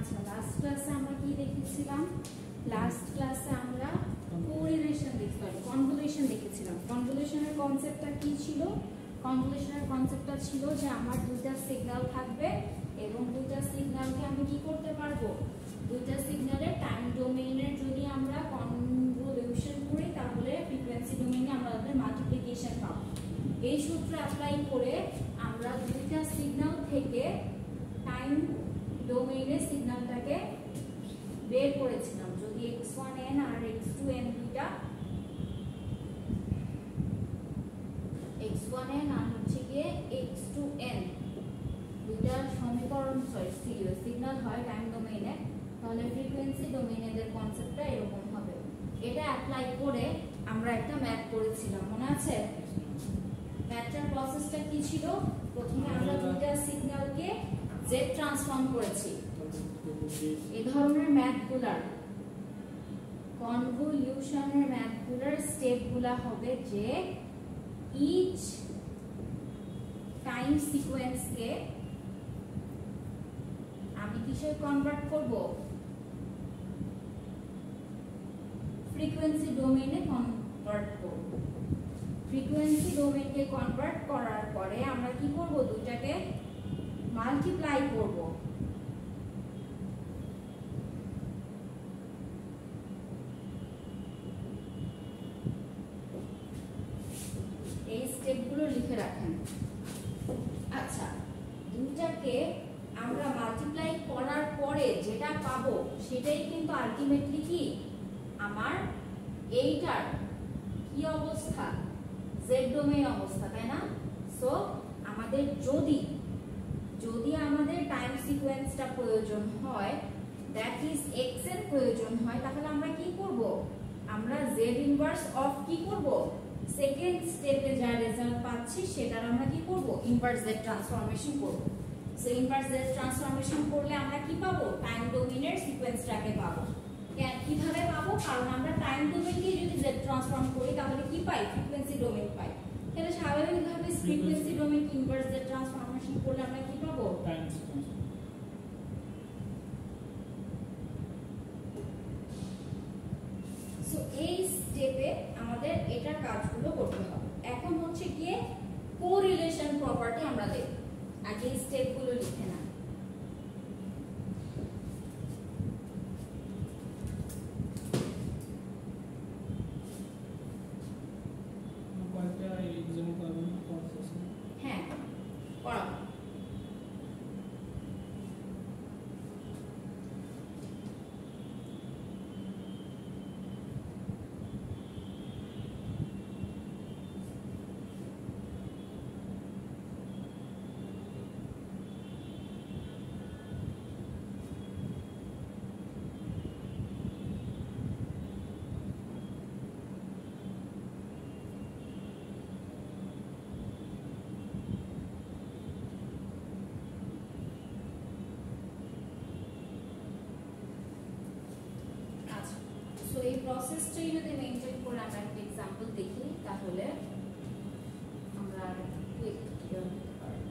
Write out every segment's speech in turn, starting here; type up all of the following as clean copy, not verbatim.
আচ্ছা লাস্ট ক্লাসে আমরা কি দেখেছিলাম? লাস্ট ক্লাসে আমরা কোরিলেশন কনভলিউশন দেখেছিলাম। কনভলিউশনের কনসেপ্টটা কি ছিল? কনভলিউশনের কনসেপ্টটা ছিল যে আমার দুইটা সিগন্যাল থাকবে এবং দুইটা সিগন্যালকে আমি কি করতে পারবো, দুইটা সিগন্যালের টাইম ডোমেইনের যদি আমরা কনভলিউশন করি তাহলে ফ্রিকোয়েন্সি ডোমেইনে আমরা তাদের মাল্টিপ্লিকেশন পাবো। এই সূত্র অ্যাপ্লাই করে আমরা দুইটা সিগন্যাল থেকে টাইম ডোমেইনে সিগন্যালটাকে বের করেছিলাম। যদি x1n আর x2n দুইটা, x1n আর হচ্ছে গিয়ে x2n দুইটা সমীকরণ সিগন্যাল হয় টাইম ডোমেইনে, তাহলে ফ্রিকোয়েন্সি ডোমেইনের কনসেপ্টটা এরকম হবে। এটা অ্যাপ্লাই করে আমরা একটা ম্যাথ করেছিলাম, মনে আছে? ম্যাথটার প্রসেসটা কি ছিল? প্রথমে আমরা দুইটা সিগন্যালকে জেড ট্রান্সফর্ম করেছি। এই ধরনের ম্যাথগুলার কনভলিউশনের ম্যাথগুলার স্টেপগুলা হবে যে ইচ টাইম সিকোয়েন্সকে আমি কিসে কনভার্ট করব? ফ্রিকোয়েন্সি ডোমেইনে কনভার্ট করব। ফ্রিকোয়েন্সি ডোমেইনকে কনভার্ট করার পরে আমরা কি করব? দুইটাকে মাল্টিপ্লাই করব। এই স্টেপগুলো লিখে রাখেন। আচ্ছা, দুইটাকে আমরা মাল্টিপ্লাই করার পরে যেটা পাবো সেটাই কিন্তু আলটিমেটলি কি আমার এইটার কি অবস্থা? জেড ডোমেইন অবস্থা, তাই না? সো আমাদের যদি আমাদের টাইম সিকোয়েন্সটা প্রয়োজন হয়, দ্যাট ইজ এক্স এর প্রয়োজন হয়, তাহলে আমরা কি করব? আমরা জেড ইনভার্স অফ কি করব? সেকেন্ড স্টেপে যা রেজাল্ট পাচ্ছি সেটার আমরা কি করব? ইনভার্স জেড ট্রান্সফরমেশন করব। সো ইনভার্স জেড ট্রান্সফরমেশন করলে আমরা কি পাবো? টাইম ডোমেইনের সিকোয়েন্সটাকে পাবো। কিভাবে পাবো? কারণ আমরা টাইম ডোমেইনকে যদি জেড ট্রান্সফর্ম করি তাহলে কি পাই? ফ্রিকোয়েন্সি ডোমেইন পাই। তাহলে স্বাভাবিকভাবে frequency domain inverse Z transformation করলে আমরা কি পাবো? Time sequence. সো এই স্টেপে আমাদের এটার কাজগুলো করতে হবে। এখন হচ্ছে গিয়ে কোরিলেশন প্রপার্টি আমরা দেখব। আগে এই স্টেপগুলো লিখে না। হ্যাঁ, পড়াবো। এই প্রসেসটাই যদি মেইনটেইন করে আমরা একটা এক্সাম্পল দেখি তাহলে আমরা কুইক ক্লিয়ার করতে পারব।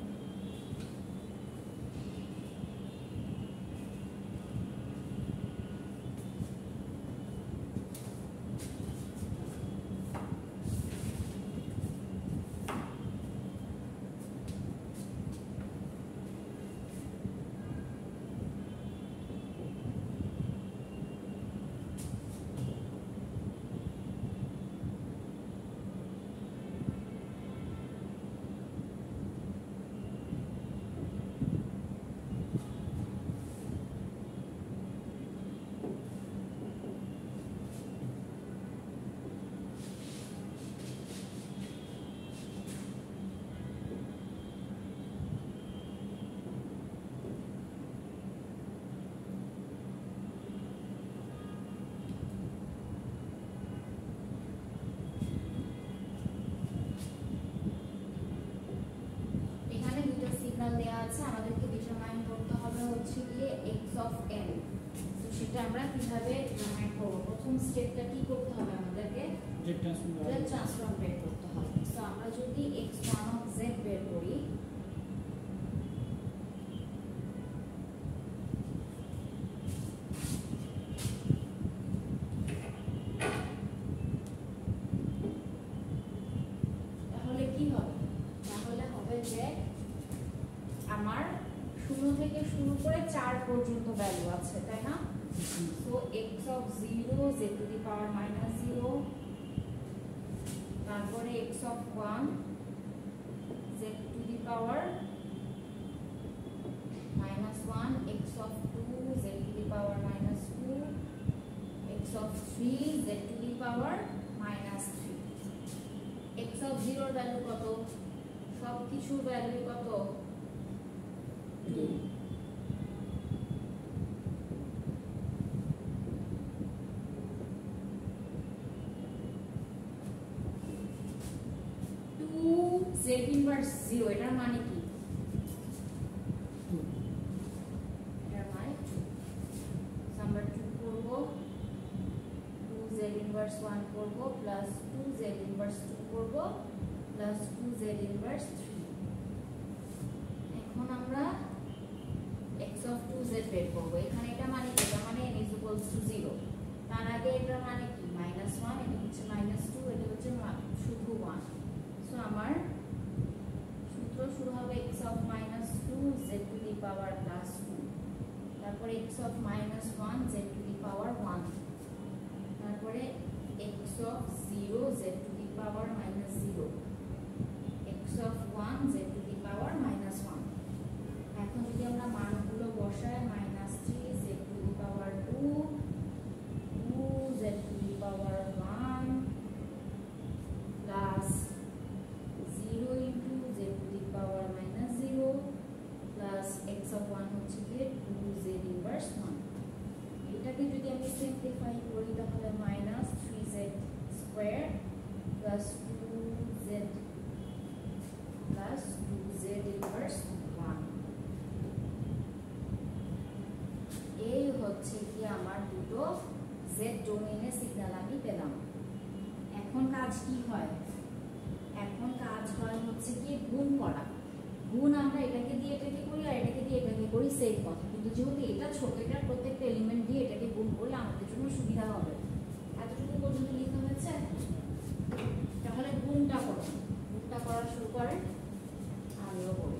দেয়া আছে, আমাদেরকে ডিটারমাইন করতে হবে হচ্ছে গিয়ে x অফ n। তো সেটা আমরা কিভাবে ডিটারমাইন করব? প্রথম স্টেপটা কি করতে হবে? আমাদেরকে জেড ট্রান্সফর্ম বের করতে হবে। সো আমরা যদি x1 অফ z বের করি, থেকে শুরু করে 4 পর্যন্ত ভ্যালু আছে, তাই না? So x of 0 z to the power minus 0, তারপরে x of 1 z to the power minus 1, x of 2 z to the power minus 2, x of 3 z to the power minus 3. x of 0 এর value কত? সব কিছুর value কত? 2. z inverse 0 এটার মানে কি? এটার মানে 2. নাম্বার 2 করব, 2z ইনভার্স 1 করব প্লাস 2z ইনভার্স 2 করব প্লাস 2z ইনভার্স 3. এখন আমরা x of 2z বের করব। এখানে এটা মানে কি? এটা মানে n is equals to 0। তার আগে এটা মানে কি? -1, এটা হচ্ছে -2, এটা হচ্ছে শুধু 1। সো আমার সূত্র শুরু হবে x of -2 z to the power plus 2, তারপরে x of -1 z to the power 1, তারপরে x of 0 z to the power -0, x of 1 z to the power -1। এখন যদি আমরা মানগুলো বসাই, -3 z to the power 2, 2 z to the power 1 plus 0 into z to the power -0 plus x of 1 হচ্ছে কি 2z inverse 1। এটাকে যদি আমি সিম্পলিফাই করি তাহলে -3z square plus 2z plus 2z inverse 1। এই হচ্ছে কি আমার দুটো z ডোমেইনে সিগন্যাল আমি পেলাম। এখন কাজ কি হয়? এখন কাজ হয় হচ্ছে কি গুণ করা। গুণ আমরা এটাকে দিয়ে এটাকে করি আর এটাকে দিয়ে এটাকে করি, সেম কথা, কিন্তু যেহেতু এটা ছোট, এটার প্রত্যেকটা এলিমেন্ট দিয়ে এটাকে গুণ করলে আমাদের জন্য সুবিধা হবে। এতটুকু পর্যন্ত লিখা হয়েছে। তাহলে গুণটা করো, গুণটা করা শুরু করেন, আমিও করি।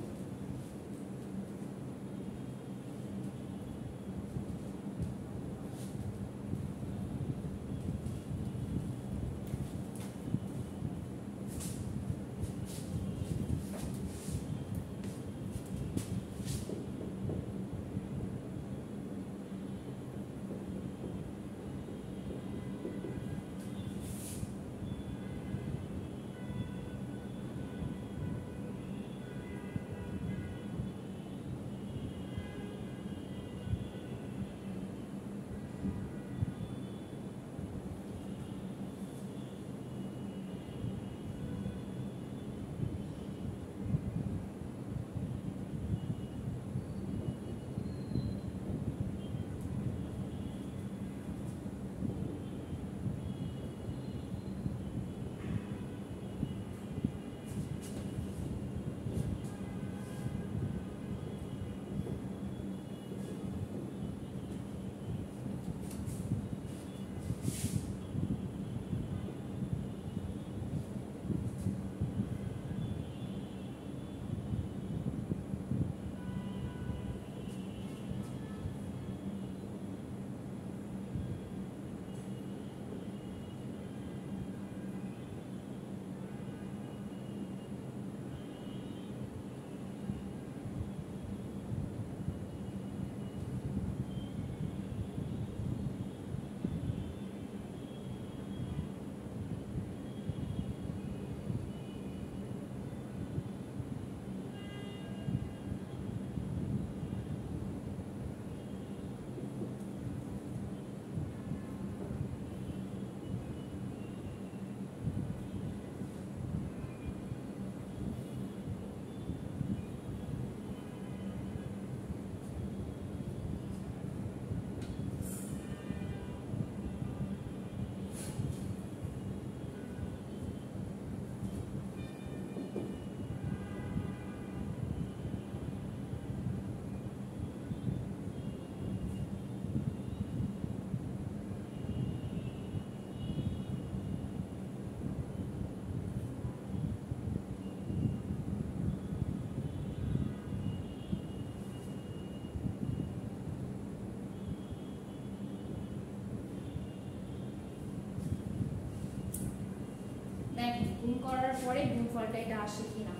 পরে গুণফলটা এটা আসে কিনা।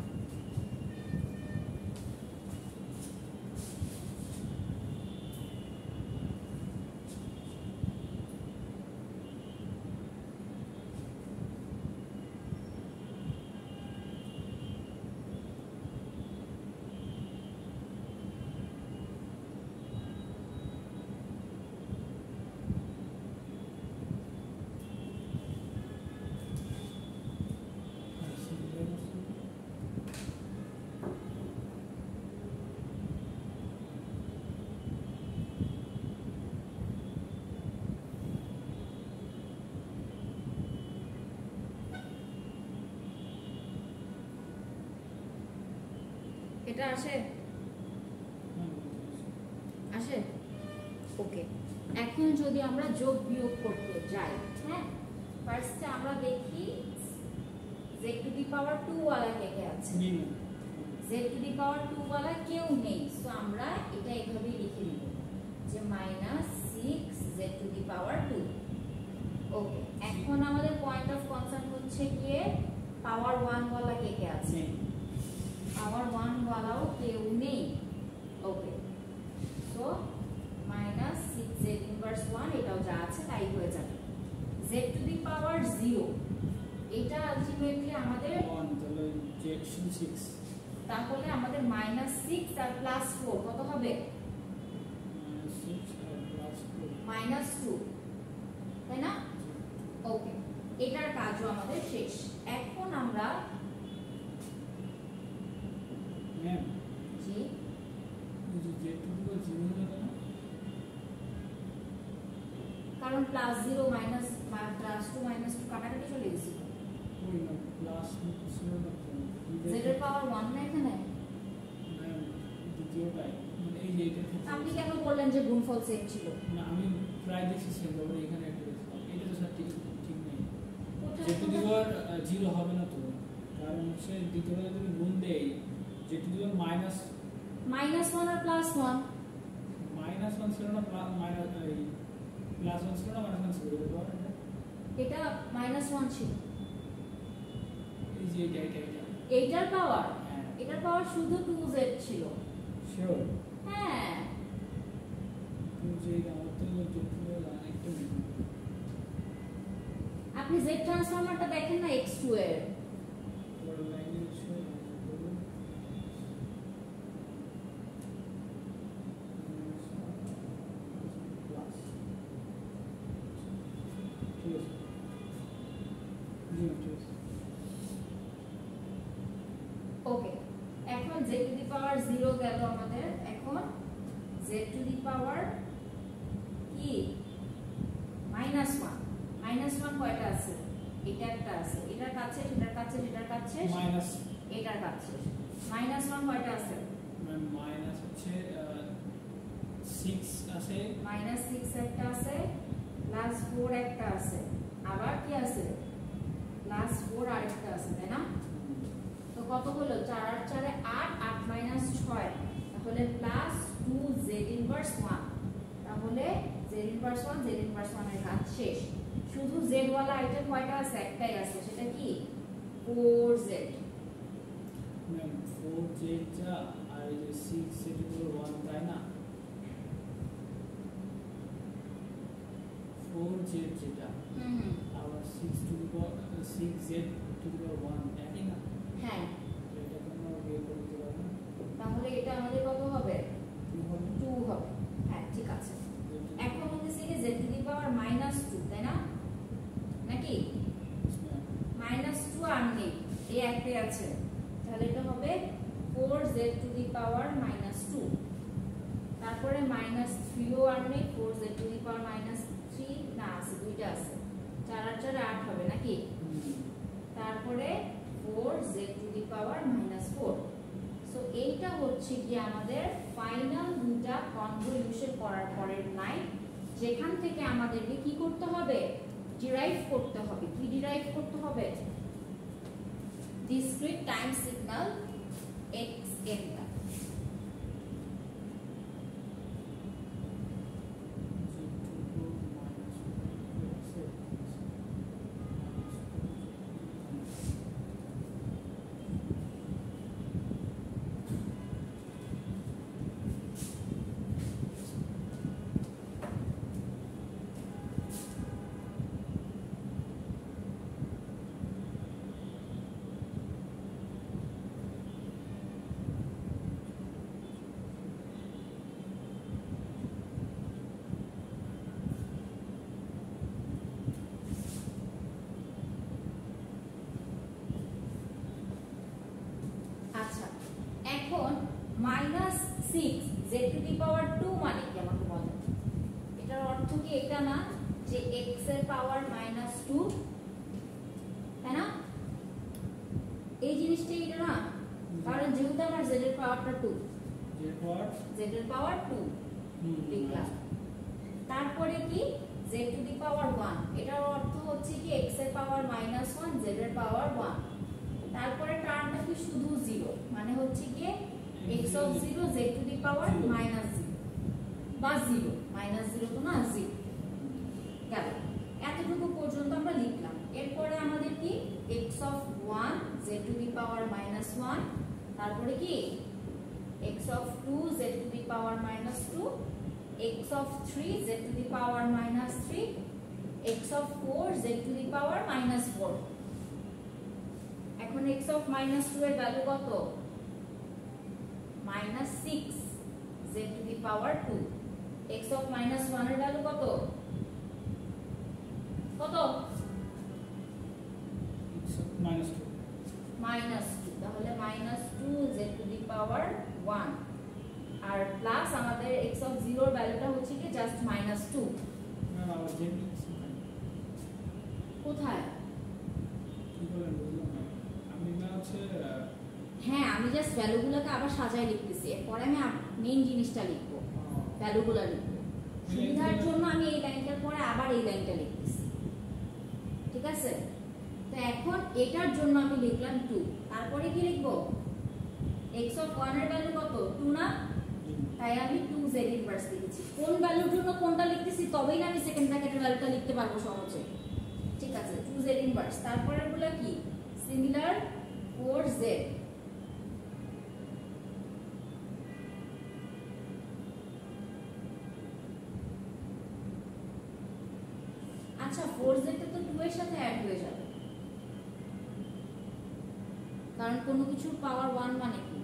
এটা আসে আসে ওকে। এখন যদি আমরা যোগ বিয়োগ করতে যাই, হ্যাঁ, ফার্স্টে আমরা দেখি z টু দি পাওয়ার 2 ওয়ালা কে কে আছে। z টু দি পাওয়ার 2 ওয়ালা কেউ নেই, সো আমরা এটা এইভাবেই লিখে নেব যে -6 z টু দি পাওয়ার 2। ওকে, এখন আমাদের পয়েন্ট অফ কনসার্ন হচ্ছে গিয়ে পাওয়ার 1 ওয়ালা কে কে আছে। পাওয়ার 1 ওয়ালাও কেউ নেই। ওকে, সো -6z ইনভার্স 1 এটাও যা আছে তাই হয়ে যাবে। z টু দি পাওয়ার 0 এটা আলটিমেটলি আমাদের 1, তাহলে z 6, তাহলে আমাদের -6 আর +4 কত হবে? -6 আর +4 -2, তাই না? ওকে, এটার কাজও আমাদের শেষ। এখন আমরা ম্যাম জি এই যে z টু দি পাওয়ার 0 হলো না, কারণ +0 +2 -2 কাটাকাটি চলে গেছে। ওই না প্লাস ছিল না z এর পাওয়ার 1 না এখানে। ম্যাম দ্বিতীয়টাই মানে এই যে এটা ক্ষেত্রে আপনি কেন বললেন যে গুণফল সেম ছিল? না আমি প্রায় দেখেছিলাম, তারপরে এখানে একটা দেখলাম এটা তো স্যার ঠিক নেই। কোথায় z টু দি পাওয়ার 0 হবে না তো, কারণ হচ্ছে দ্বিতীয়টা যদি গুণ দেই z টু দি পাওয়ার -1 আর +1 -1 ছিল না, মাইনাস এই +1 ছিল না, -1 ছিল এটা -1 ছিল। এই যে এটা এইটার পাওয়ার হ্যাঁ এটার পাওয়ার শুধু 2z ছিল। শিওর হ্যাঁ, যে আমার তো যুক্তি একটা আপনি z ট্রান্সফরমারটা দেখেন না x2 এর। বড় লাইনে শিওর প্লাস ঠিক আছে জি ঠিক আছে। ওকে, এখন z টু দি পাওয়ার 0 গেল আমাদের। এখন z টু দি পাওয়ার কি -1 কয়টা আছে? এটা একটা আছে, এটার কাছে সেটার কাছে সেটার কাছে মাইনাস এটার কাছে। -1 কয়টা আছে? মাইনাস হচ্ছে 6 আছে, -6 একটা আছে, +4 একটা আছে, আবার কি আছে +4 আরেকটা আছে, তাই না? তো কত হলো? 4 আর 4 এ 8, 8 - 6, তাহলে +2z ইনভার্স 1। তাহলে z ইনভার্স 1 এর কাজ শেষ। শুধু z ওয়ালা আইটেম কয়টা আছে? একটাই আছে, সেটা কি 4z। ম্যাম 4z যা আর এই যে 6 সেটা হলো 1 তাই না? 4z যেটা আবার 6 two the power 6z two the power 1 একই না? হ্যাঁ, এটা তোমরা বের করতে পারবে না? তাহলে এটা আমাদের কত হবে? 2 হবে 2 হবে। হ্যাঁ, ঠিক আছে। এখন হচ্ছে কি z টু দি পাওয়ার -2, তাই না? নাকি -2 আর নেই, এই একটাই আছে, তাহলে এটা হবে 4z টু দি পাওয়ার -2। তারপরে -3 ও আর নেই, 4z টু দি পাওয়ার -3 না, আছে দুইটা আছে, 4 আর 4 8 হবে নাকি? তারপরে 4z two the power -4। So এইটা হচ্ছে কি আমাদের ফাইনাল দুটা কনভলিউশন করার পরের লাইন, যেখান থেকে আমাদেরকে কি করতে হবে? ডিরাইভ করতে হবে। কি ডিরাইভ করতে হবে? ডিসক্রিট টাইম সিগন্যাল xn টা। এটা না যে x এর পাওয়ার -2, তাই না? এই জিনিসটা এটা না, কারণ যেহেতু আমার z এর পাওয়ারটা 2, z এর পাওয়ার 2 লিখলাম। তারপরে কি z টু দি পাওয়ার 1, এটার অর্থ হচ্ছে কি x এর পাওয়ার -1 z এর পাওয়ার 1। তারপরে টার্মটা কি শুধু 0, মানে হচ্ছে কি x of 0 z to the power -0 বা 0, -0 তো না 0 গেল। এতটুকু পর্যন্ত আমরা লিখলাম। এরপরে আমাদের কি x of 1 z to the power -1, তারপরে কি x of 2 z to the power -2, x of 3 z to the power -3, x of 4 z to the power -4। এখন x of -2 এর ভ্যালু কত? -6 z to the power 2। x of -1 এর value কত? কত? -2, তাহলে -2 z to the power 1 আর plus আমাদের x of 0 এর ভ্যালুটা হচ্ছে কি জাস্ট -2। না আবার z কোথায়? কি বলেন বুঝলাম না। আমি না হচ্ছে হ্যাঁ, আমি জাস্ট ভ্যালুগুলোকে আবার সাজায় লিখতেছি, এরপরে আমি মেইন জিনিসটা লিখবো, ভ্যালুগুলো লিখবো। সুবিধার জন্য আমি এই লাইনটার পরে আবার এই লাইনটা লিখতেছি, ঠিক আছে? তো এখন এটার জন্য আমি লিখলাম 2, তারপরে কি লিখবো? x of 1 এর ভ্যালু কত? 2 না, তাই আমি 2z ইনভার্স লিখেছি। কোন ভ্যালুর জন্য কোনটা লিখতেছি তবেই না আমি সেকেন্ড ব্র্যাকেটের ভ্যালুটা লিখতে পারবো সহজে, ঠিক আছে? 2z ইনভার্স, তারপরে গুলো কি সিমিলার 4z, আচ্ছা 4z টা তো 2 এর সাথে অ্যাড হয়ে যাবে, কারণ কোনো কিছুর পাওয়ার 1 মানে কি?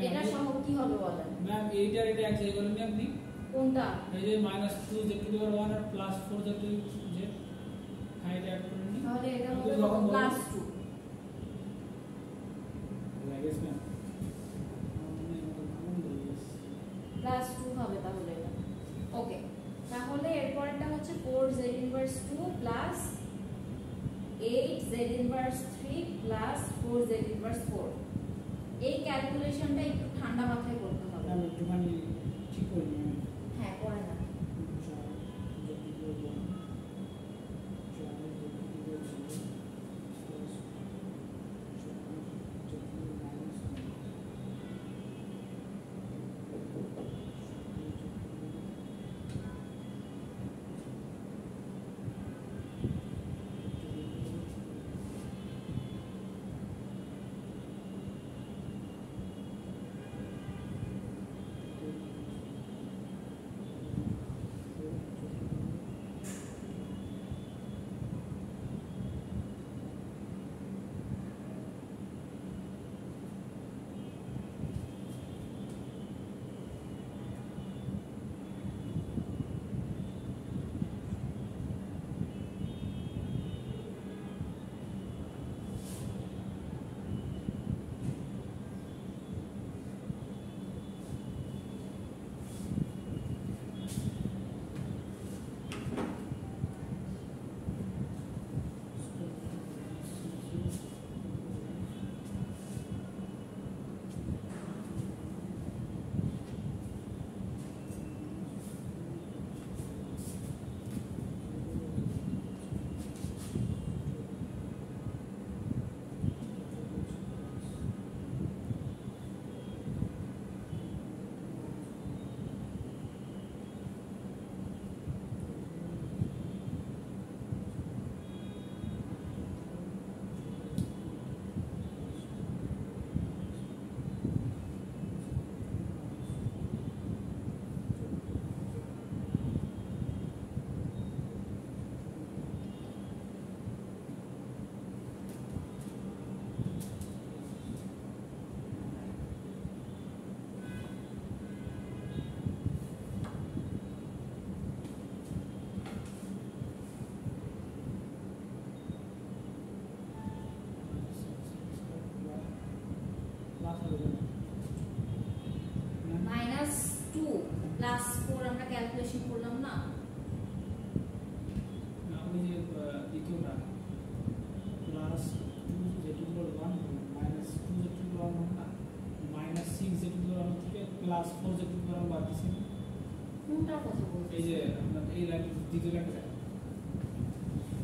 এটা সহ কি হবে বলেন? ম্যাম এইটার এটা এক জায়গায় করেন আপনি কোনটা? এই যে -2 z টু দি পাওয়ার 1 আর +4 z টু z, হ্যাঁ এটা অ্যাড করেন। তাহলে এটা হবে +2 লাইক ম্যাম +2 হবে তাহলে এটা। ওকে, তাহলে এরপরটা হচ্ছে 4z inverse 2 plus 8z inverse 3 plus 4z inverse 4। এই ক্যালকুলেশনটা একটু ঠান্ডা মাথায় করতে হবে। আমি একটুখানি ঠিক করে নিই। হ্যাঁ, করে না। প্লাস 4 z টু দি পাওয়ার বাদ দিছি কোনটার কথা বলছেন? এই যে আপনার এই লাইন দ্বিতীয় লাইনটা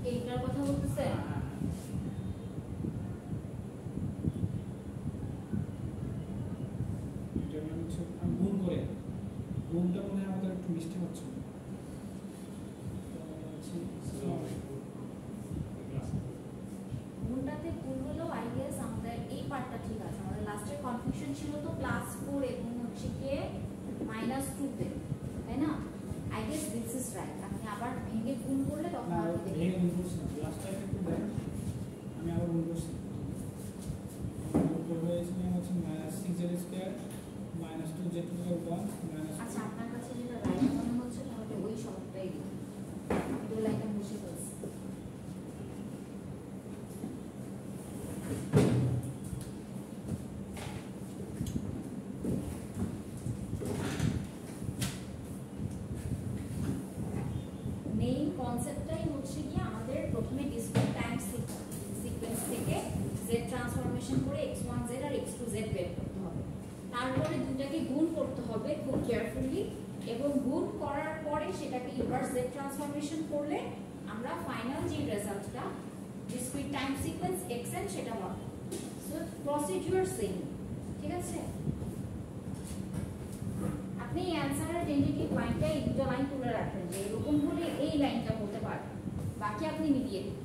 এইটার কথা বলতেছেন? এটা মানে হচ্ছে আমি গুণ করে গুণটা মনে হয় আমাদের একটু মিষ্টি হচ্ছে কোনটাতে ভুল হলো আই গেস আমাদের এই পার্টটা ঠিক আছে, আমাদের লাস্টের কনফিউশন ছিল তো +4 এবং হচ্ছে কি -2 তে, তাই না? I guess this is right. আপনি আবার ভেঙে গুণ করলে তখন না আপনি ভেঙে গুণ করছি না, লাস্ট টাইম একটু দেন আমি আবার গুণ করছি উপর হয়েছে হচ্ছে -6z² -2z two the power 1 আচ্ছা আপনার কাছে যেটা রাইট মনে হচ্ছে তাহলে ওই শব্দটাই দিন। দু লাইনে মুছে ফেলছি। মেইন কনসেপ্টটাই হচ্ছে কি আমাদের প্রথমে ডিসক্রিট টাইম সিকোয়েন্স থেকে z ট্রান্সফরমেশন করে x1z আর x2z বের করতে হবে। তারপরে দুটাকে গুণ করতে হবে খুব কেয়ারফুলি, এবং গুণ করার পরে সেটাকে ইনভার্স z ট্রান্সফরমেশন করলে আমরা ফাইনাল যে রেজাল্টটা ডিসক্রিট টাইম সিকোয়েন্স xn সেটা পাবো। সো প্রসিডিউর সেম, ঠিক আছে? আপনি অ্যানসারের টেন্টেটিভ লাইনটা এই দুটো লাইন তুলে রাখেন যে এরকম হলে এই লাইনটা হতে পারে, বাকি আপনি মিলিয়ে দিন।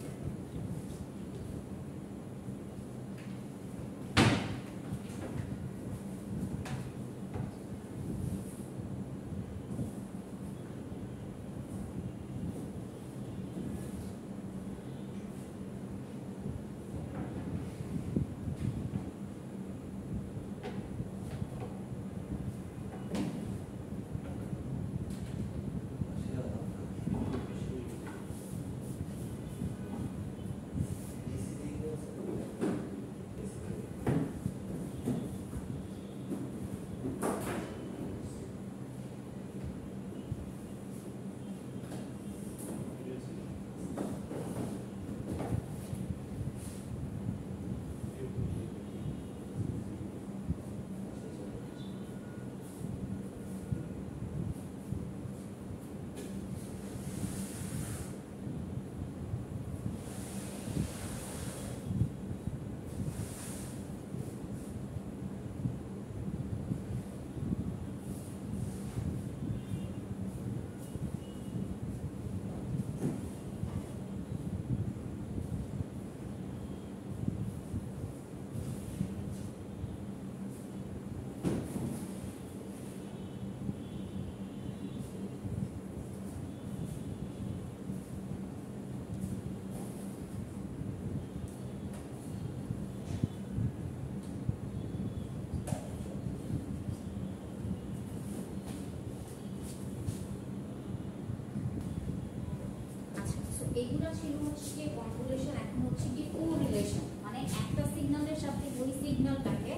এইগুলো ছিল হচ্ছে কনভলিউশন। এখন হচ্ছে কি কোরিলেশন, মানে একটা সিগন্যালের সাথে ওই সিগন্যালটাকে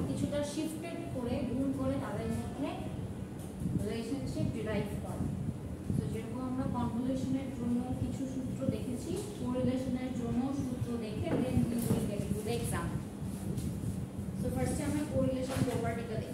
কিছুটা শিফটেড করে গুণ করে তাদের মধ্যে রিলেশনশিপ ডিরাইভ করা। তো যেরকম আমরা কনভলিউশনের জন্য কিছু সূত্র দেখেছি, কোরিলেশনের জন্য সূত্র দেখে then we will get to the example. So ফার্স্টে আমরা কোরিলেশন প্রপার্টিটা দেখি।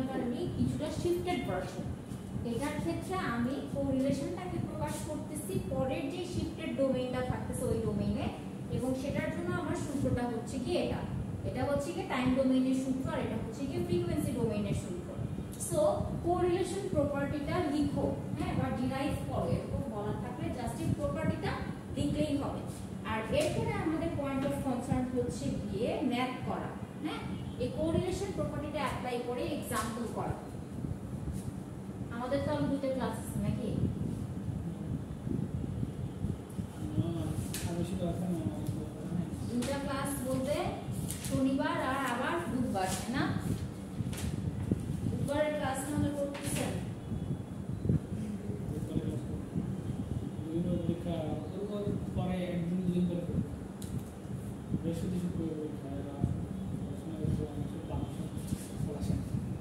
এখানকার আমি কিছুটা শিফটেড ভার্সন। এটার ক্ষেত্রে আমি কোরিলেশনটাকে প্রকাশ করতেছি পরের যে শিফটেড ডোমেইনটা থাকতেছে ওই ডোমেইনে, এবং সেটার জন্য আমার সূত্রটা হচ্ছে কি এটা হচ্ছে কি টাইম ডোমেইনের সূত্র, আর এটা হচ্ছে কি ফ্রিকোয়েন্সি ডোমেইনের সূত্র। সো কোরিলেশন প্রপার্টিটা লিখো, হ্যাঁ, বা ডিরাইভ করো, এরকম বলা থাকলে জাস্ট এই প্রপার্টিটা লিখলেই হবে। আর এরপরে আমাদের পয়েন্ট অফ কনসার্ন হচ্ছে গিয়ে ম্যাথ করা, হ্যাঁ, এই কোরিলেশন প্রপার্টিটা অ্যাপ্লাই করে এক্সাম্পল করা। আমাদের তো আরো দুটো ক্লাস আছে নাকি? দুটা ক্লাস বলতে শনিবার আর আবার বুধবার, তাই না? বুধবারের ক্লাস আমাদের করতেছেন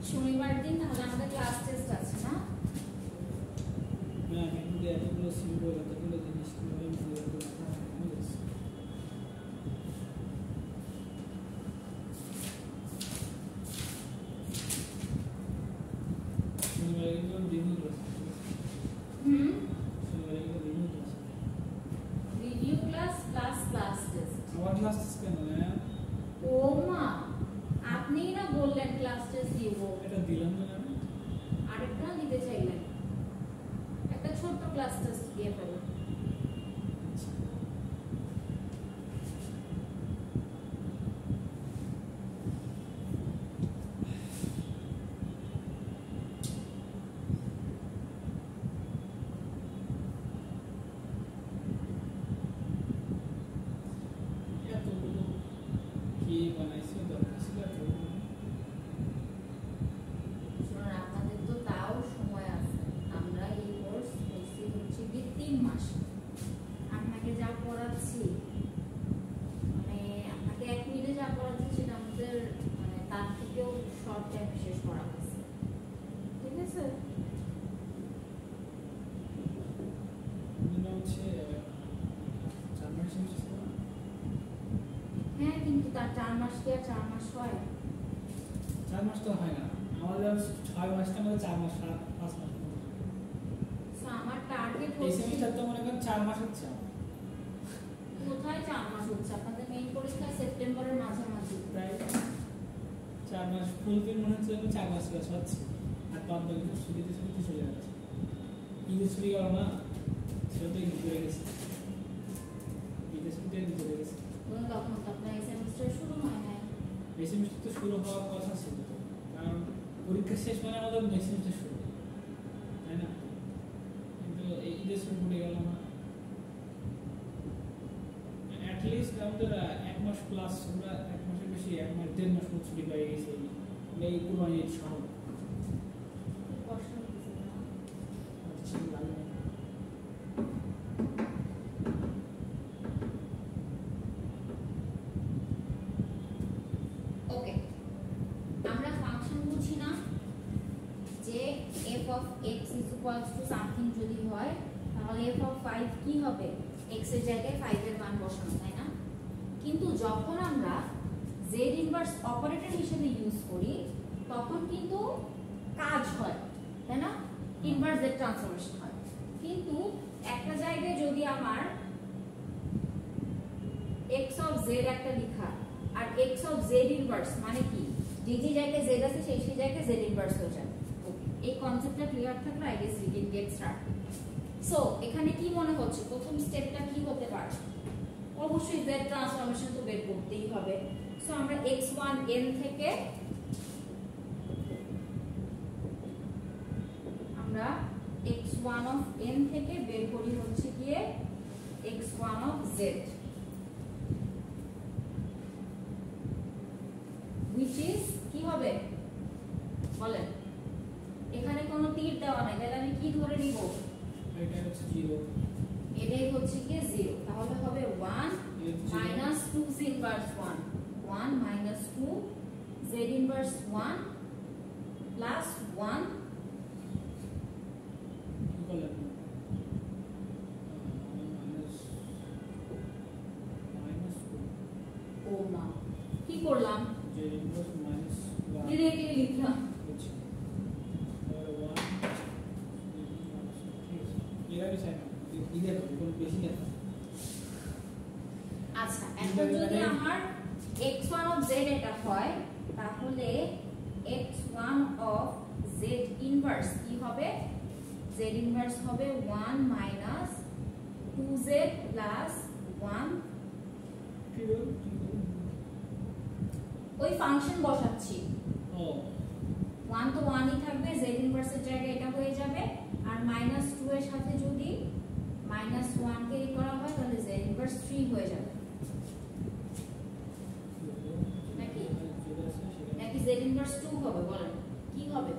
শনিবার দিন, তাহলে আমাদের ক্লাস টেস্ট আছে না? Review class plus class test. ও মা, আপনিই না বললেন ক্লাস টেস্ট দিব। এটা দিলাম না আমি। আরেকটা দিতে চাইলেন, একটা ছোট্ট ক্লাস টেস্ট দিয়ে ফেলো। আপনাদের তো তাও সময় আছে, আমরা এই কোর্স করছি হচ্ছে কি 3 মাস। আপনাকে যা পড়াচ্ছি, মানে আপনাকে 1 মিনিটে যা পড়াচ্ছি সেটা আমাদের মানে তার থেকেও শর্ট টাইম শেষ করা হয়েছে, ঠিক আছে? হ্যাঁ, কিন্তু তার 4 মাস কি আর 4 মাস হয়? 4 মাস তো হয় না আমাদের, 6 মাসটা আমাদের 4 মাস 5 মাস। সো আমার টার্গেট এই হচ্ছে, সেমিস্টার তো মনে করেন 4 মাস হচ্ছে। কোথায় 4 মাস হচ্ছে? আপনাদের মেইন পরীক্ষা সেপ্টেম্বরের মাঝামাঝি। প্রায় 4 মাস ফুলফিল মনে হচ্ছে 4 মাস ক্লাস হচ্ছে, আর বাদ বাকি তো ছুটিতে চলে যাচ্ছে। ঈদের ছুটি গেল না, সেটা তো ঈদ হয়ে গেছে, ঈদের ছুটিতে ঈদ হয়ে গেছে। তখন তো আপনার এই সেমিস্টার শুরু হয় নাই। এই সেমিস্টার তো শুরু হওয়ার কথা ছিল, কারণ পরীক্ষা শেষ মানে আমাদের নেক্সট সেমিস্টার শুরু, তাই না? কিন্তু এই ঈদের ছুটি পড়ে গেল না। অ্যাটলিস্ট আমাদের 1 মাস প্লাস, আমরা 1 মাসের বেশি, 1 মাস 1.5 মাস মতো ছুটি পেয়ে গেছি এই কুরবানি ঈদ সহ। কষ্ট হচ্ছে না? আচ্ছা, লাগে না। ওকে, আমরা ফাংশন বুঝি না যে f of x is equals to something যদি হয়, তাহলে f of 5 কি হবে? x এর জায়গায় 5 এর মান বসানো, তাই না? কিন্তু যখন আমরা z ইনভার্স অপারেটর হিসেবে ইউজ করি তখন কিন্তু কাজ হয়, তাই না? ইনভার্স z ট্রান্সফরমেশন হয়। কিন্তু একটা জায়গায় যদি আমার x of z একটা লেখা আর x of z ইনভার্স মানে কি, যে যে জায়গায় z আছে সেই সেই জায়গায় z ইনভার্স হয়ে যায়। ওকে, এই কনসেপ্টটা ক্লিয়ার থাকলে I guess we can get started. So এখানে কি মনে হচ্ছে প্রথম স্টেপটা কি হতে পারে? অবশ্যই z ট্রান্সফরমেশন তো বের করতেই হবে। সো আমরা x1 n থেকে আমরা x1 of n থেকে বের করি হচ্ছে গিয়ে x1 of z, which is কি হবে বলেন? এখানে কোনো তীর দেওয়া নাই, তাহলে আমি কি ধরে নিব? এটা হচ্ছে 0, এটাই হচ্ছে কি 0, তাহলে হবে 1 minus 2 z inverse 1, 1 minus 2 z inverse 1 plus 1 কি করলেন? মাইনাস 2। ও মা, কি করলাম? যে ইনভার্স -1 ডিরেক্টলি লিখলাম। হচ্ছে দেখো কোন বেশি দেখো আচ্ছা এখন যদি আমার x1 of z এটা হয় তাহলে x1 of z ইনভার্স কি হবে z ইনভার্স হবে 1 minus 2z plus 1 ওই ফাংশন বসাচ্ছি ও 1 তো 1 ই থাকবে z ইনভার্সের জায়গায় এটা হয়ে যাবে আর -2 এর সাথে যদি -1 কে ই করা হয় তাহলে z ইনভার্স 3 হয়ে যাবে নাকি z ইনভার্স 2 হবে বলেন কি হবে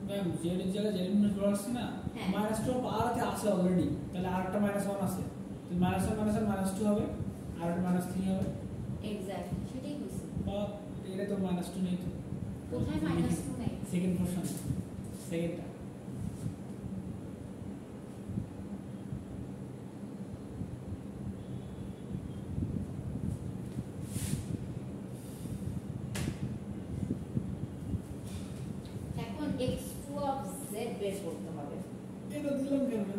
ম্যাম জেড এর জায়গায় জেড ইনভার্স ডলার আছে না হ্যাঁ। -2 পাওয়ারতে আছে অলরেডি তাহলে আরেকটা -1 আছে তো -1 -1 -2 হবে আর একটা -3 হবে এক্স্যাক্টলি সেটাই কইছি বা এটা তো -2 নেই তো কোথায় -2 নাই সেকেন্ড পোরশন সেকেন্ডটা এখন x2 of z বের করতে হবে এটা দিলাম কেন না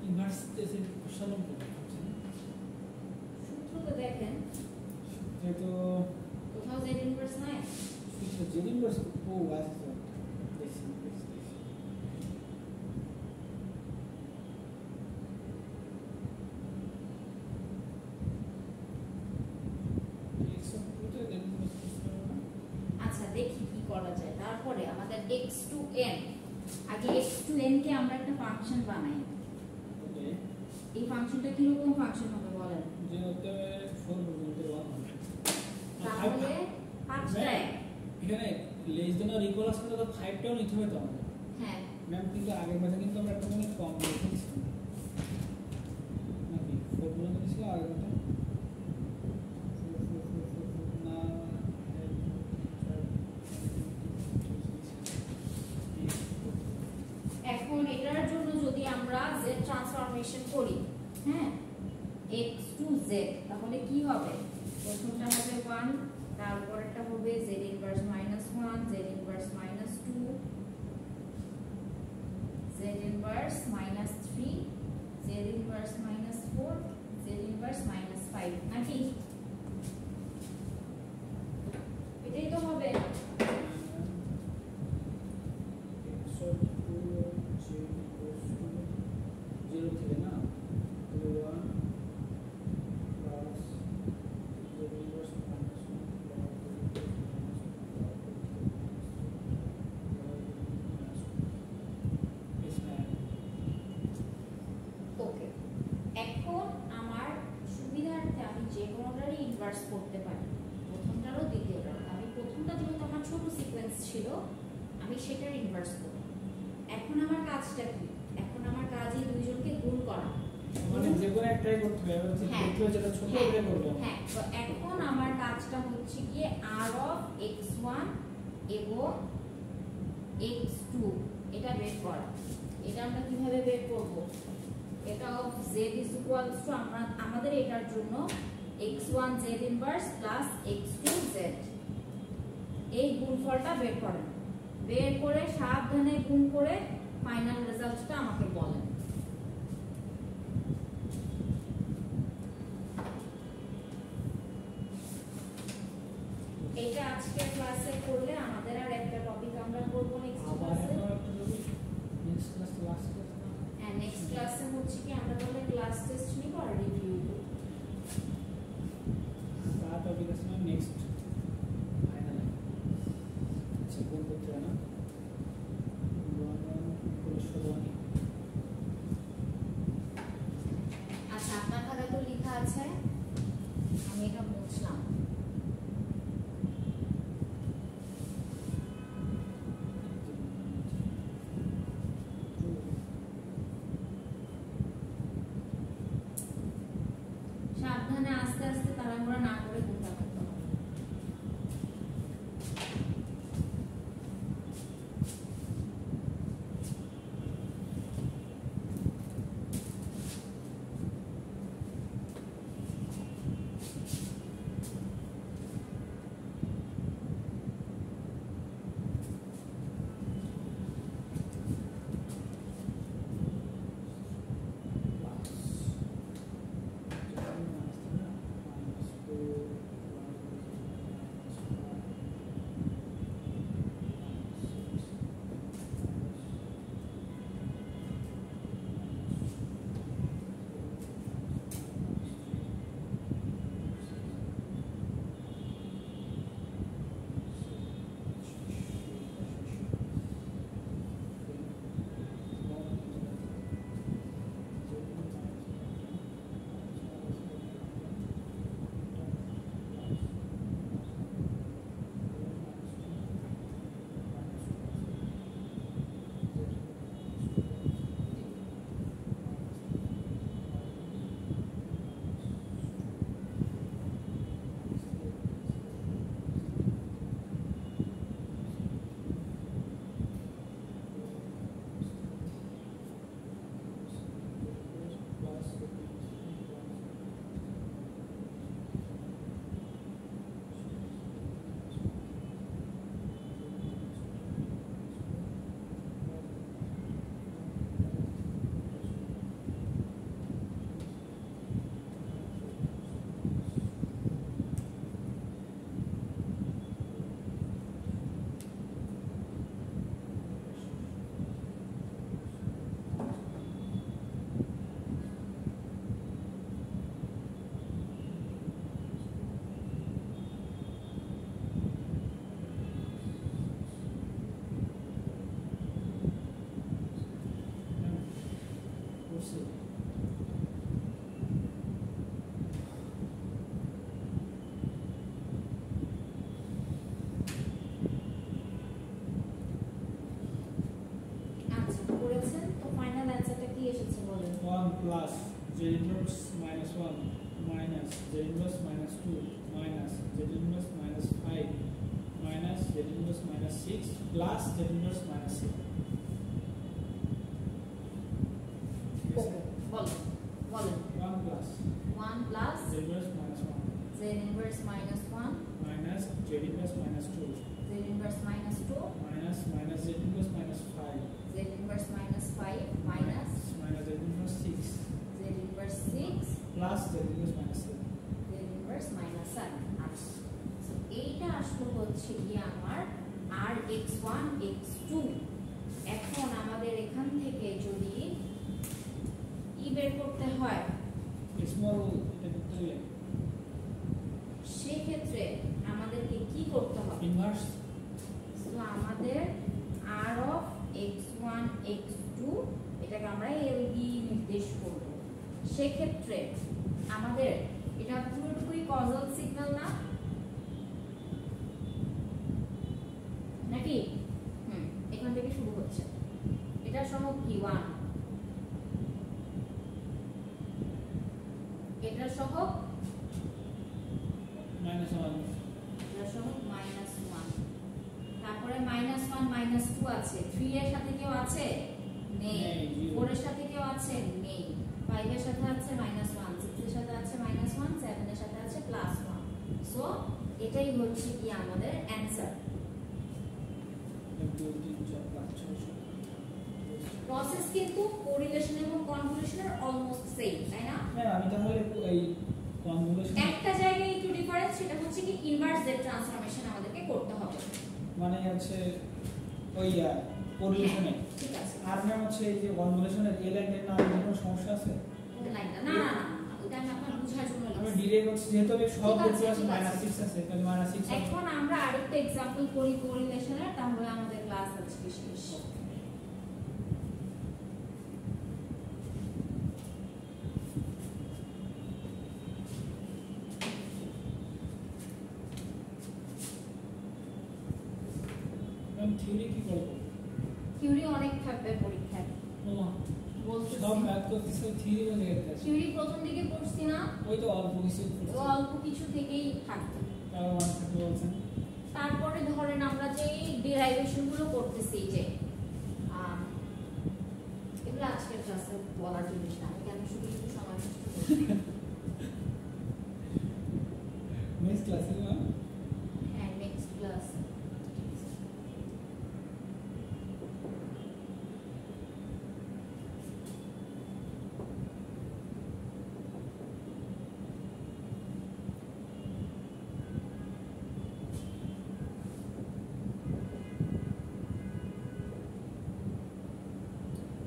ইনভার্স এসে পোরশন সূত্র তো দেখেন যেহেতু কোথাও z ইনভার্স নাই জেড ইনভার্স ও আছে দেখছি আচ্ছা দেখি কি করা যায় তারপরে আমাদের x2n আগে x2n কে আমরা একটা ফাংশন বানাই ওকে এই ফাংশনটা কি রকম ফাংশন হবে বলেন যে হতে 4 পর্যন্ত 1 হবে তাহলে পাঁচটায় এখানে লেস দেন আর ইকুয়াল আসলে তো 5 টাও নিতে হবে তো আমাদের হ্যাঁ ম্যাম কিন্তু আগের মাসে কিন্তু আমরা একটা মানে কম রেখেছি নাকি 4 পর্যন্ত ছিল আগের মাসে না এখন এটার জন্য যদি আমরা z ট্রান্সফরমেশন করি হ্যাঁ x to z তাহলে কি হবে প্রথমটা হবে 1 তারপরটা হবে z inverse -1 z inverse -2 z inverse -3 z inverse -4 z inverse -5 নাকি এটাই তো হবে জিরো থেকে না 1 প্লাস ওকে এখন আমার সুবিধার্থে আমি যে কোনোটারই ইনভার্স করতে পারি প্রথমটারও দ্বিতীয়টারও আমি প্রথমটা যেহেতু আমার ছোট সিকোয়েন্স ছিল আমি সেটার ইনভার্স করব এখন আমার কাজটা কি এখন আমার কাজ এই দুইজনকে গুণ করা মানে যে কোনো একটাই করতে হবে এবার হ্যাঁ। দ্বিতীয় যেটা ছোট ওটা করব হ্যাঁ তো এখন আমার কাজটা হচ্ছে গিয়ে r of x1 এবং x2 এটা বের করা এটা আমরা কিভাবে বের করব এটা of z is equals to আমাদের এটার জন্য x1 z inverse plus x2 z এই গুণফলটা বের করেন বের করে সাবধানে গুণ করে ফাইনাল রেজাল্টটা আমাকে বলেন এটা আজকে ক্লাসে করলে আমাদের আর একটা টপিক আমরা করব নেক্সট আবার ক্লাসে একটা যদি নেক্সট ক্লাস লাস্ট ক্লাস না হ্যাঁ নেক্সট ক্লাসে হচ্ছে কি আমরা তাহলে ক্লাস টেস্ট নিব আর রিভিউ করব তার টপিক আছে নেক্সট ফাইনাল আচ্ছা কোন করতে হবে না আচ্ছা আপনার খাতায় তো লেখা আছে আমি এটা মুছলাম সাবধানে আস্তে আস্তে তাড়াহুড়া না করে গুণটা করতে হবে plus z inverse minus 1 minus z inverse minus 2 minus z inverse minus 5 minus z inverse minus 6 plus z inverse minus 7। ওকে বলেন বলেন 1 plus 1 plus z inverse minus 1 z inverse minus 1 minus z inverse minus 2 z inverse minus 2 minus minus z inverse minus 5 z inverse minus 5 minus minus z inverse 6 z inverse 6 plus z inverse minus 7। z inverse minus 7। আচ্ছা so এইটা আসলে হচ্ছে কি আমার rx1 x2। এখন আমাদের এখান থেকে যদি বের করতে হয় স্মল এটা করতে হলে সেক্ষেত্রে আমাদেরকে কি করতে হবে? ইনভার্স সো আমাদের r অফ x1 x2 এটাকে আমরা lb নির্দেশ করব। সেক্ষেত্রে আমাদের এটা পুরোটুকুই কজাল সিগন্যাল না নাকি? এখান থেকে শুরু হচ্ছে, এটা সহগ কি 1, এটা সহগ -1, এটা সহগ -1, তারপরে -1 -2 আছে, 3 এর সাথে কেউ আছে? নেই। 4 এর সাথে কেউ আছে? নেই। 5 এর সাথে আছে -1, 6 এর সাথে আছে -1, 7 এর সাথে আছে +1। সো এটাই হচ্ছে কি আমাদের অ্যানসার। 1 2 3 4 5 6 প্রসেস কিন্তু কোরিলেশন এবং কনভলিউশনের অলমোস্ট সেম, তাই না? হ্যাঁ আমি তাহলে এই কনভলিউশন একটা জায়গায় একটু ডিফারেন্স, সেটা হচ্ছে কি ইনভার্স জেড ট্রান্সফরমেশন আমাদেরকে করতে হবে। মানে হচ্ছে ওই কোরিলেশনে ঠিক আছে। আর না হচ্ছে এই যে কনভলিউশনের এ লাইনের না কোনো সমস্যা আছে? ওটা লাইনটা না না না, ওটা আমি আপনার বোঝার জন্য আমি লিখছি। ডিরেক্ট হচ্ছে যেহেতু আমি সব ঠিক আছে, দেখতে ঠিক আছে। -6 আছে তাহলে -6 এখন আমরা আরেকটা एग्जांपल করি কোরিলেশনের, তাহলে আমাদের ক্লাস আজকে শেষ। আমি থিওরি কি করব? থিওরি অনেক থাকবে পরীক্ষায়, ওমা বলতেছি। সব ম্যাথ করতেছে থিওরি বলে একটা থিওরি প্রথম দিকে পড়ছি না, ওই তো অল্প কিছু তো করছে অল্প কিছু থেকেই থাকবে। তাও অনেক বলছেন তারপরে ধরেন আমরা যে ডেরাইভেশন গুলো করতেছি, যে এগুলো আজকের ক্লাসে বলার জিনিস না, আমি কেন শুধু একটু সময় নষ্ট করছি। নেক্সট ক্লাসে না হ্যাঁ নেক্সট ক্লাস।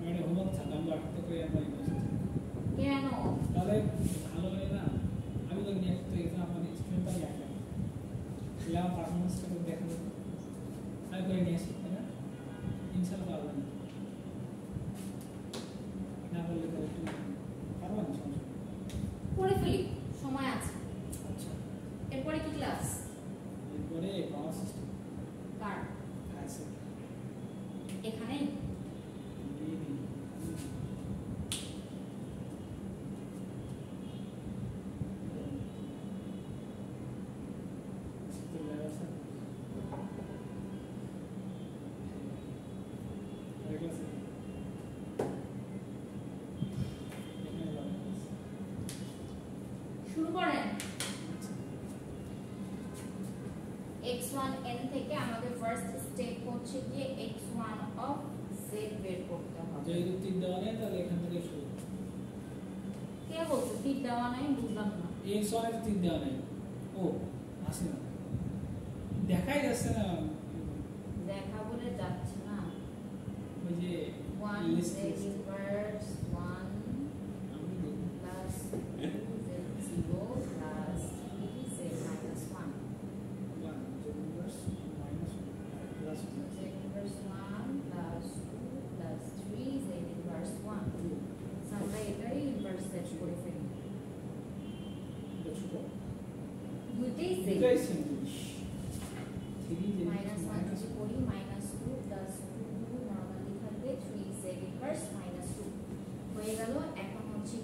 মানে হোমওয়ার্ক থাকা আমরা আটটা করে আমরা কেন? তাহলে ভালো হয় না? আমি তো নেক্সট এক্সাম মানে স্টুডেন্ট আমি একটা ল্যাব পারফরম্যান্সটা করে দেখাবো, আমি করে নিয়ে আসি তাই না? ইনশাল্লাহ পারবেন না বললে তো একটু পারবেন না সমস্যা করে ফেলি, সময় আছে। আচ্ছা এরপরে কি ক্লাস? এরপরে পাওয়ার সিস্টেম কার? আছে এখানে শুরু করেন। x1 n থেকে আমাদের ফার্স্ট স্টেপ হচ্ছে যে x1 অফ z বের করতে হবে। যেহেতু তিন দেওয়া নেই তাহলে এখান থেকে শুরু। কে বলছে তীর দেওয়া নাই? বুঝলাম না। এক্স ওয়ানের তিন দেওয়া নেই। ও আসে না, দেখাই যাচ্ছে না। দেখা বলে যাচ্ছে না। ওই যে 1 লিস্ট z ইনভার্স 1 আমি দেখি plus 2 z 0 plus 3 z minus 1 z inverse 1 plus 2 plus 3 z inverse 1 আমরা এটারই ইনভার্স সেট করে ফেলি। দুইটাই সেম। মাইনাস 1 যদি করি মাইনাস 2 প্লাস 2 নরমালি থাকবে 3 z ইনভার্স মাইনাস 2 হয়ে গেল। এখন হচ্ছে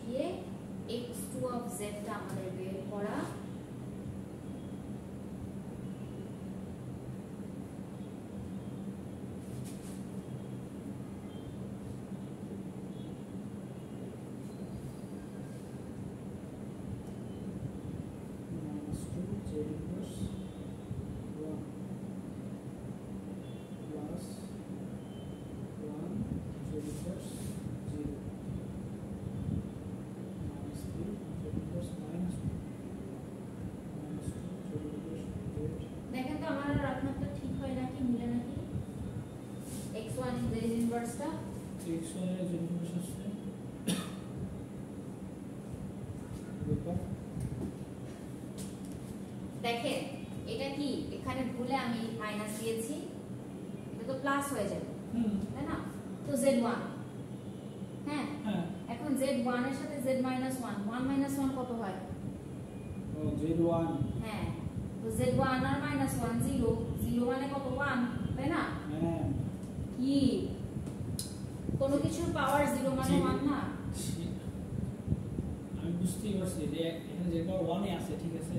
x1 এর জন্য আসছে দেখেন এটা কি এখানে ভুলে আমি মাইনাস দিয়েছি, এটা তো প্লাস হয়ে যাবে তাই না? তো z1 হ্যাঁ হ্যাঁ এখন z1 এর সাথে z -1 1 - 1 কত হয়? ও z1 হ্যাঁ তো z1 আর -1 0 0 মানে কত 1 তাই না? হ্যাঁ কি কোনো কিছুর পাওয়ার 0 মানে 1 না? আমি বুঝতেই পারছি যে এখানে যে পাওয়ার 1 এ আছে ঠিক আছে,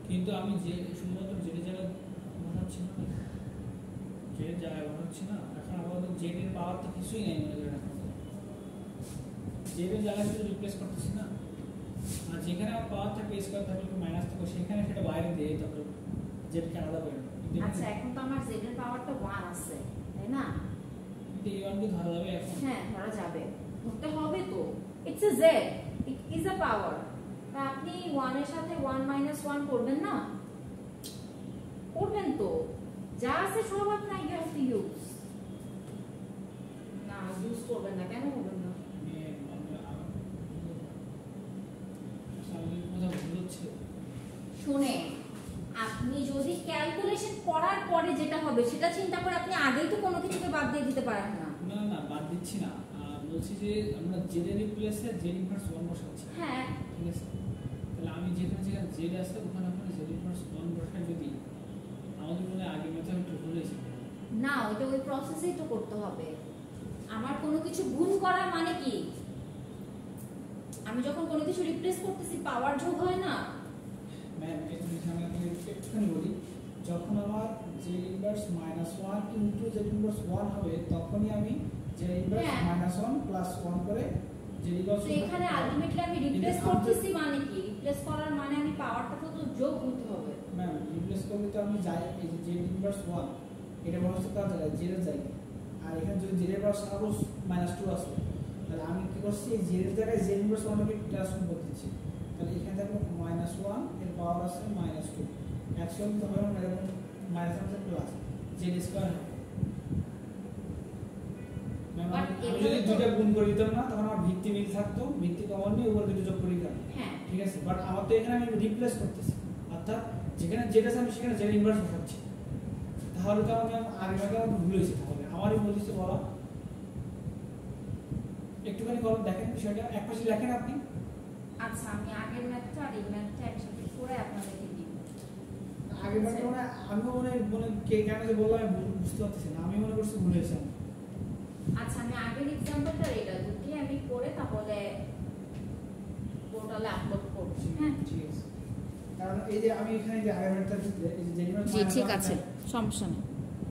কিন্তু আমি যে শুধুমাত্র যে জায়গায় বসাচ্ছি না, যে জায়গায় বসাচ্ছি না, এখন আমাদের জেড এর পাওয়ার তো কিছুই নেই মনে করেন, এখন জেড এর জায়গায় শুধু রিপ্লেস করতেছি না, আর যেখানে আমার পাওয়ার থাকে স্কয়ার থাকে মাইনাস থাকে সেখানে সেটা বাইরে দিয়ে তারপর জেড কে আলাদা করে নেব। আচ্ছা এখন তো আমার z এর পাওয়ারটা 1 আছে তাই না? কিন্তু এই 1 কে ধরা যাবে এখন? হ্যাঁ ধরা যাবে, ধরতে হবে তো, it's a z, it is a power. তা আপনি 1 এর সাথে 1 - 1 করবেন না? করবেন তো, যা আছে সব আপনি আগে হতে ইউজ না, ইউজ করবেন না কেন করবেন না? শুনে আপনি যদি ক্যালকুলেশন করার পরে যেটা হবে সেটা চিন্তা করে আপনি আগেই তো কোনো কিছুকে বাদ দিয়ে দিতে পারেন না। না না বাদ দিচ্ছি না, বলছি যে আমরা জেড এর রিপ্লেসে জেড ইনভার্স 1 বসাচ্ছি। হ্যাঁ ঠিক আছে, তাহলে আমি যেখানে যেখানে জেড আছে ওখানে ওখানে জেড ইনভার্স 1 বসাই, যদি আমাদের মনে হয় আগে মেথড একটু ভুল হয়েছে না, ওইটা ওই প্রসেসেই তো করতে হবে। আমার কোনো কিছু গুণ করা মানে কি, আমি যখন কোনো কিছু রিপ্লেস করতেছি পাওয়ার যোগ হয় না? ম্যাম এখানে আমি একটুখানি বলি, যখন আমার Z inverse -1 into Z inverse 1 হবে তখনই আমি জেড ইনভার্স -1 প্লাস 1 করে জেড ইনভার্স। তো এখানে আলটিমেটলি আমি রিপ্লেস করতেছি মানে কি, রিপ্লেস করার মানে আমি পাওয়ারটা তো যোগ হতে হবে। ম্যাম রিপ্লেস করলে তো আমি যাই এই যে জেড ইনভার্স 1 এটা বসাতে কাজ জায়গায় জেড এর জায়গায়, আর এখানে যদি জেড এর পাওয়ার সাপোজ -2 আসে তাহলে আমি কি করছি এই জেড এর জায়গায় জেড ইনভার্স 1 কে ট্রান্সফর্ম করে দিচ্ছি, তাহলে এখানে থাকবে -1 এর পাওয়ার আছে -2 অ্যাকচুয়ালি তো হবে না, এরকম -1 প্লাস জেড স্কয়ার হবে। ম্যাম আমি যদি দুইটা গুণ করে দিতাম না তখন আমার ভিত্তি মিল থাকতো, ভিত্তি কমন নিয়ে উপর দুটো যোগ করে দিতাম। হ্যাঁ ঠিক আছে, বাট আমার তো এখানে আমি রিপ্লেস করতেছি, অর্থাৎ যেখানে জেড আছে আমি সেখানে জেড ইনভার্স বসাচ্ছি, তাহলে তো আমি আগে আগে আমার ভুল হয়েছে, তাহলে আমারই ভুল হয়েছে বলা। একটুখানি করুন দেখেন বিষয়টা, এক পাশে লেখেন আপনি। আচ্ছা আমি আগের ম্যাথটা আর এই ম্যাথটা একসাথে করে আপনাদেরকে দিব। আগের ম্যাথটা মানে আমি মনে কে কেন যে বললাম আমি বুঝতে পারতেছি না, আমি মনে করছি ভুল হয়েছে। আচ্ছা আমি আগের এক্সাম্পলটা এটা দুটি আমি করে তারপরে পোর্টালে আপলোড করছি। হ্যাঁ ঠিক আছে, কারণ এই যে আমি এখানে যে আগের ম্যাথটা দিতে এই যে জি ঠিক আছে, সমস্যা নেই।